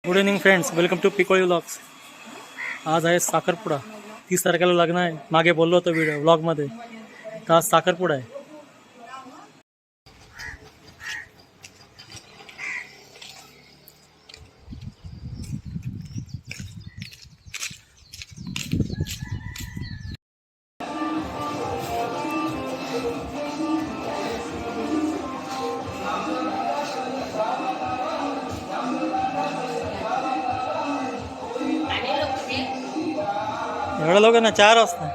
Good evening friends, welcome to Pikoli vlogs. आज आहे साखरपुडा. 30 तारखेला लग्न आहे. मागे बोललो होतो व्लॉगमध्ये. तर आज साखरपुडा आहे. एवढं लोक ना 4 वाजता.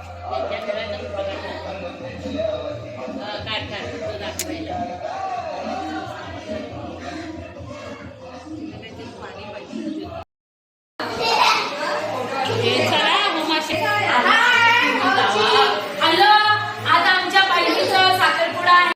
हॅलो, आता आमच्या पाहिजेचा साखरपुडा आहे.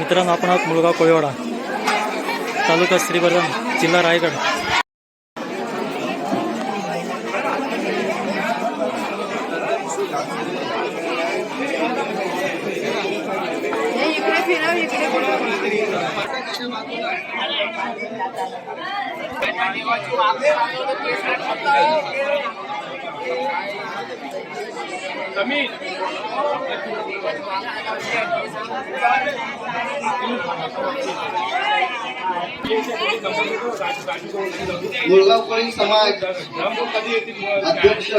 मित्रांनो, आपण आहोत मुळगाव कोळीवाडा, तालुका श्रीवर्धन, जिल्हा रायगड. मुळगाव कोळी समाज अध्यक्ष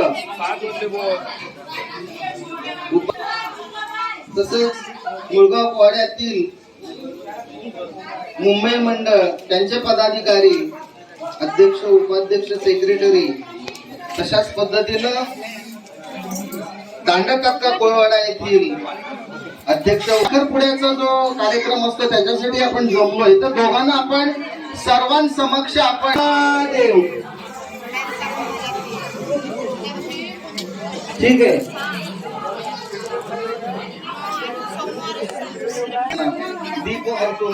तसेच मुळगाव वाड्यातील मुंबई मंडळ त्यांचे पदाधिकारी, अध्यक्ष, उपाध्यक्ष, सेक्रेटरी, तशाच पद्धतीनं दांडकाका कोळवाडा येथील अध्यक्ष. साखरपुड्याचा जो कार्यक्रम असतो त्याच्यासाठी आपण जमलोय, तर दोघांना आपण सर्वांसमक्ष आपण देऊ. ठीक आहे. दीप हरतो.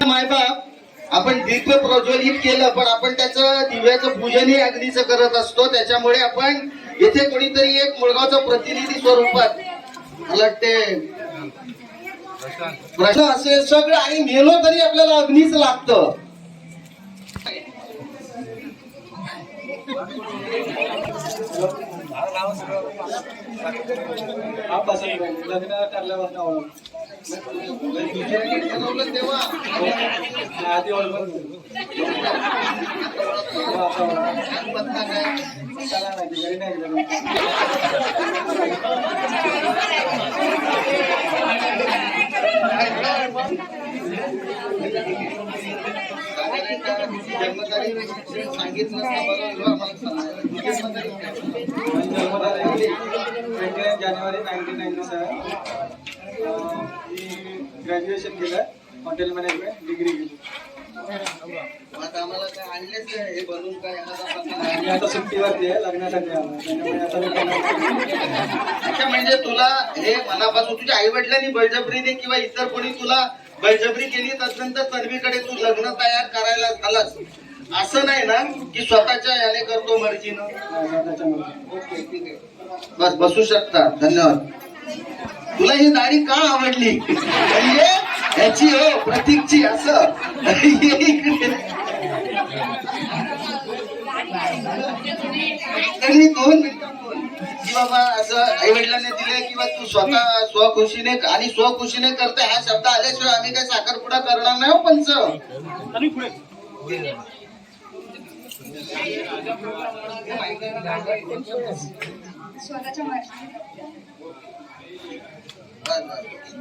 मायबाप, आपण दीप प्रज्वलित केलं, पण आपण त्याचं दिव्याचं पूजनही अग्नीचं करत असतो. त्याच्यामुळे आपण येथे कोणीतरी एक मुळगावचा प्रतिनिधी स्वरूपात मला वाटते प्रश्न असे सगळं, आणि मेलो तरी आपल्याला अग्नीच लागतं. तेव्हा सांगितलं जानेवारी 1997. ग्रॅज्युएशन केलं, हॉटेल मॅनेजमेंट डिग्री केली. आम्हाला काय आणलेच हे बनवून काय मी आता सुट्टीवरती आहे, लग्नासाठी आलो. अच्छा, म्हणजे तुला हे मनापासून तुझ्या आई वडिलांनी बळजबरीने किंवा इतर कोणी तुला बळजबरी केली, त्यानंतर तन्वीकडे तू लग्न तयार करायला झालास, असं नाही ना की स्वतःच्या याने करतो मर्जीनं? ओके, ठीक आहे. बस बसू शकता. धन्यवाद. तुला ही दाढी का आवडली? म्हणजे याची हो प्रतीकची असं तरी 2 मिनिटं बोल की बाबा असं आई वडिलांनी दिले किंवा तू स्वतः स्वखुशीने आणि स्वखुशीने करते, हा शब्द आल्याशिवाय आम्ही काही साखरपुडा करणार नाही. हो पंच,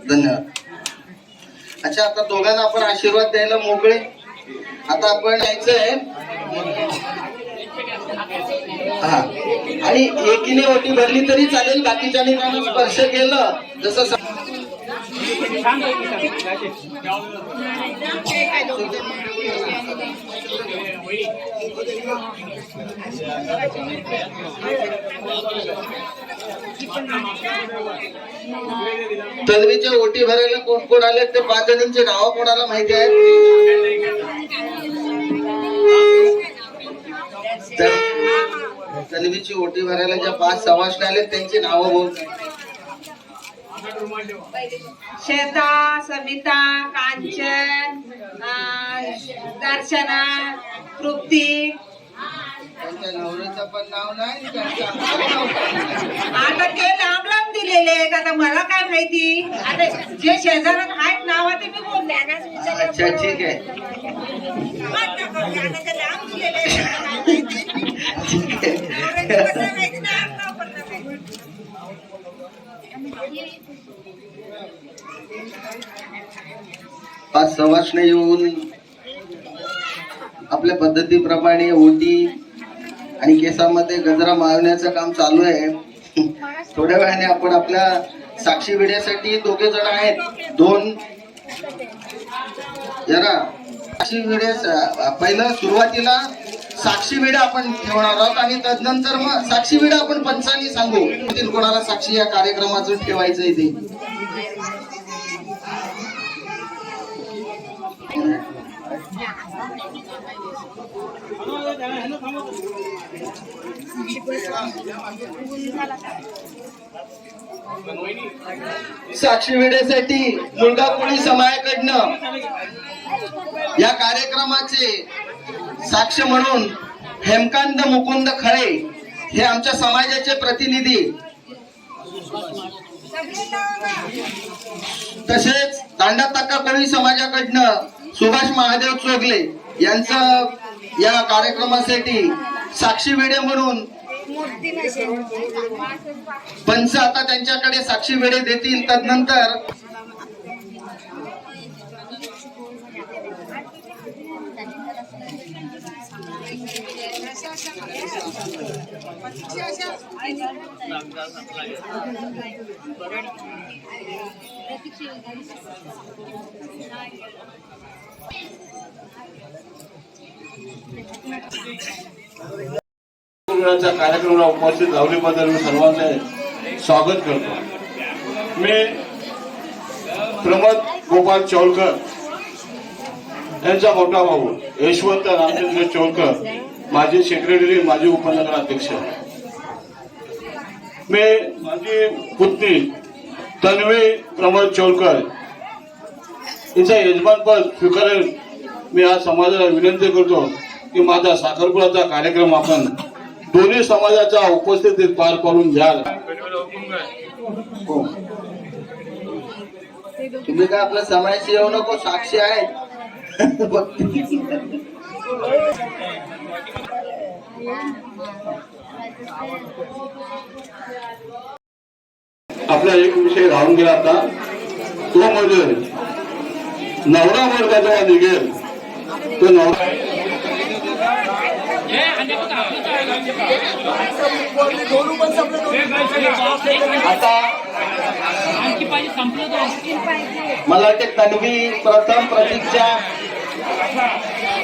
धन्यवाद. अच्छा, आता दोघांना आपण आशीर्वाद द्यायला मोकळे. आता आपण यायचंय हा, आणि एकीने ओटी भरली तरी चालेल, बाकीच्याने स्पर्श केलं जसं तन्वीच्या ओटी भरायला कोण कोण आले ते 5 जणांची नावं कोणाला माहिती आहेत? तन्वीची ओटी भरायला ज्या 5 सवाष्ण आले त्यांची नावं बोल. श्वेता, सविता, कांचन, दर्शना, तृप्ती. त्यांच्या नवऱ्याचं पण नाव नाही, आता ते लांब लांब दिलेले आहेत, आता मला काय माहिती. आता जे शेजारात आहेत नाव ते मी बोलले. अच्छा, ठीक आहे. लांब दिलेले पाच सवाष्ण येऊन आपल्या पद्धतीप्रमाणे ओटी आणि केसामध्ये गजरा मारण्याचं काम चालू आहे. थोड्या वेळाने आपण आपल्या साक्षी विड्यासाठी 2 जण आहेत, 2 जरा साक्षी विडे पहिलं सुरुवातीला साक्षी विडे आपण ठेवणार आहोत आणि तदनंतर मग साक्षी विडे आपण पंचांनी सांगू कोणाला साक्षी या कार्यक्रमाचं ठेवायचंय ते. साक्षी विडेसाठी मुलगा कोळी समाजाकडनं या कार्यक्रमाचे साक्ष म्हणून हेमकांत मुकुंद खळे हे आमच्या समाजाचे प्रतिनिधी, तसेच तांडा तक्का कोळी समाजाकडनं सुभाष महादेव चोगले यांचं या कार्यक्रमासाठी साक्षी विडे म्हणून पंच आता त्यांच्याकडे साक्षी विडे देतील. तदनंतर कार्यक्रमाला उपस्थित राहुलीबद्दल मी सर्वांचे स्वागत करतो. मी प्रमोद गोपाल चौलकर यांचा मोठा भाऊ यशवंत रामचंद्र चौलकर, माजी सेक्रेटरी, माजी उपनगर अध्यक्ष. मी माझी पुतणी तन्वी प्रमोद चौलकर हिचं यजमानपद स्वीकारेल. मी आज समाजाला विनंती करतो की माझा साखरपुड्याचा कार्यक्रम आपण दोन्ही समाजाच्या उपस्थितीत पार पाडून घ्याल. हो. तुम्ही काय आपल्या समाजाशी येऊ नको, साक्षी आहेत. आपला एक विषय राहून गेला आता, तो म्हणजे नवरा मुलगा जेव्हा निघेल तो नवरा आता मला वाटते तन्वी प्रथम प्रतीक्षा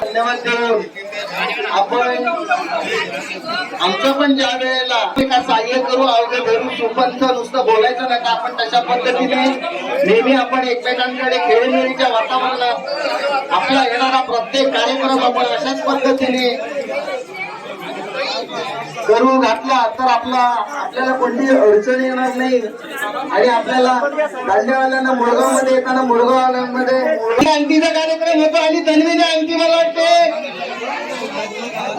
धन्यवाद देऊन आपण आमचं पण ज्या वेळेला का सहाय्य करू, अवघे धरू, सुपंथ नुसतं बोलायचं नका. आपण तशा पद्धतीने नेहमी आपण एकमेकांकडे खेळीमेळीच्या वातावरणात आपला येणारा प्रत्येक कार्यक्रम आपण अशाच पद्धतीने करू घातला तर आपल्याला कोणती अडचण येणार नाही. आणि आपल्याला दांडेवाल्यांना मुळगावमध्ये येताना मुळगाववाल्यांमध्ये अंगठीचा कार्यक्रम होतो आणि तन्वीने अंगठी मला वाटते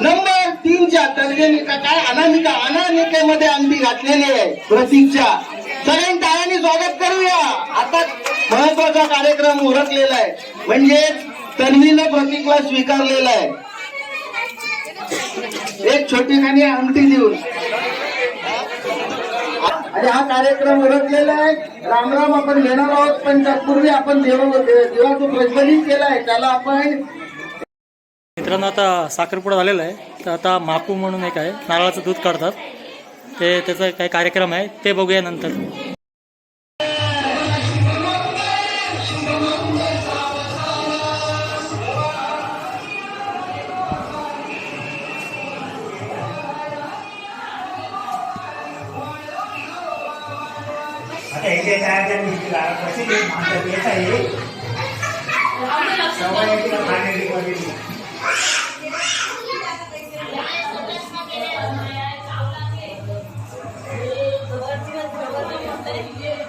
नंबर 3च्या तन्वीने काय अनामिकेमध्ये अंगठी घातलेली आहे प्रतीकच्या. सगळ्यांनी टाळ्यांनी स्वागत करूया. आता महत्वाचा कार्यक्रम उरकलेला आहे म्हणजे तन्वीनं प्रतीकला स्वीकारलेला आहे एक छोटीखानी अंगठी देऊन. आणि हा कार्यक्रम उरकलेला आहे. रामराम आपण घेणार आहोत, पण तत्पूर्वी आपण देवाचं प्रज्वलित केला आहे त्याला आपण. मित्रांनो आता साखरपुडा झालेला आहे, तर आता माकू म्हणून एक आहे, नारळाचं दूध काढतात, ते त्याचा काही कार्यक्रम आहे ते बघूया नंतर.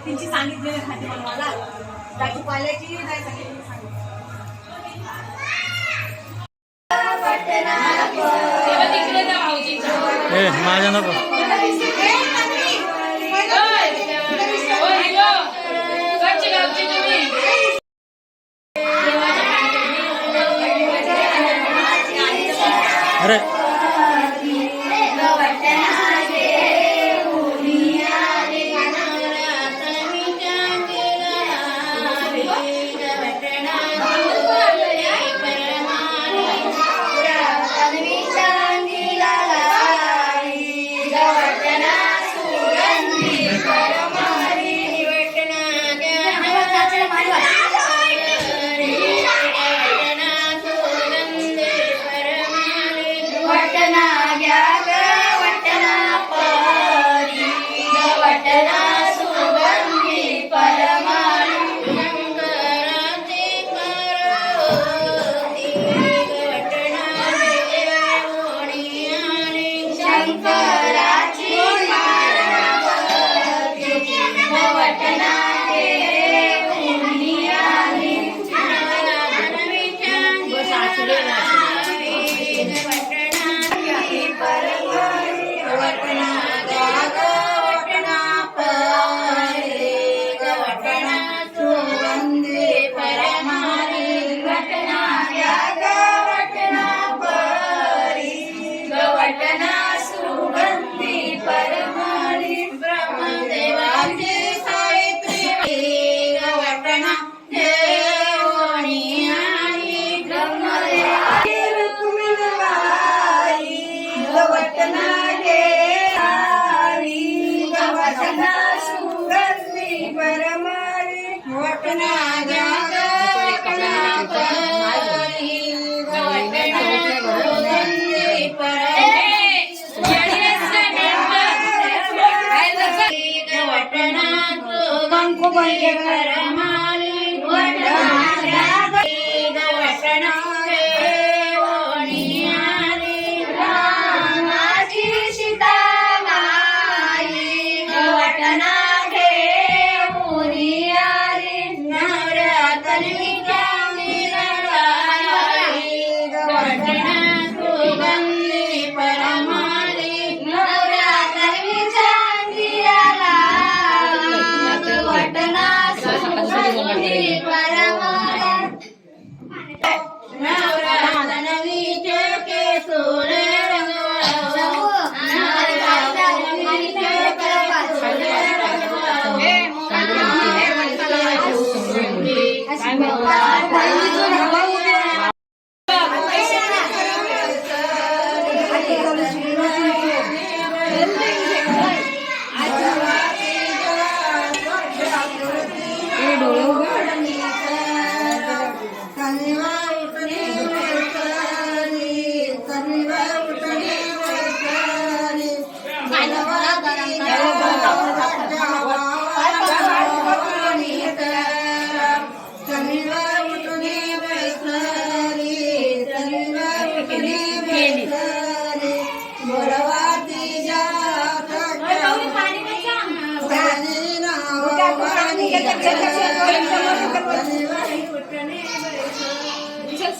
तिची सांगितलेली खाली मला त्याची पाल्याची नाही सांगितली. माझ्या नको अरे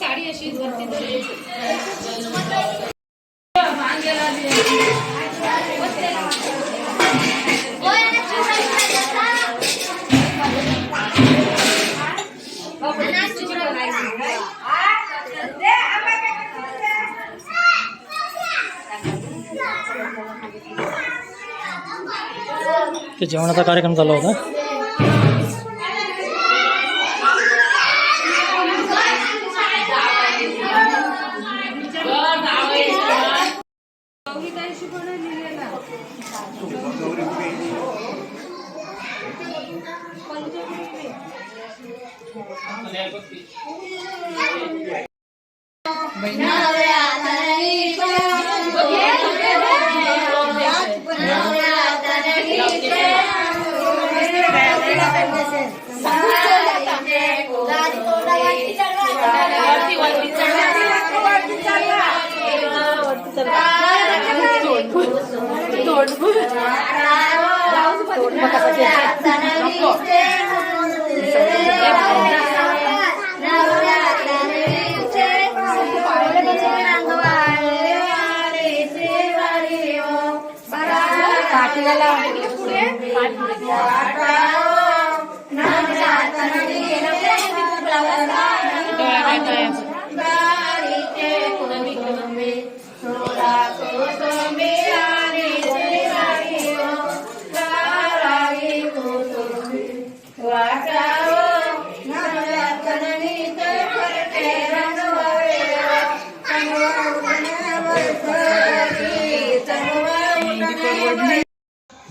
साडी अशी वरती ते जेवणाचा कार्यक्रम चालू होता.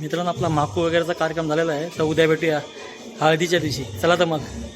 मित्रांनो, आपला माकू वगैरेचा कार्यक्रम झालेला आहे, तर उद्या भेटूया हळदीच्या दिवशी. चला तर मग.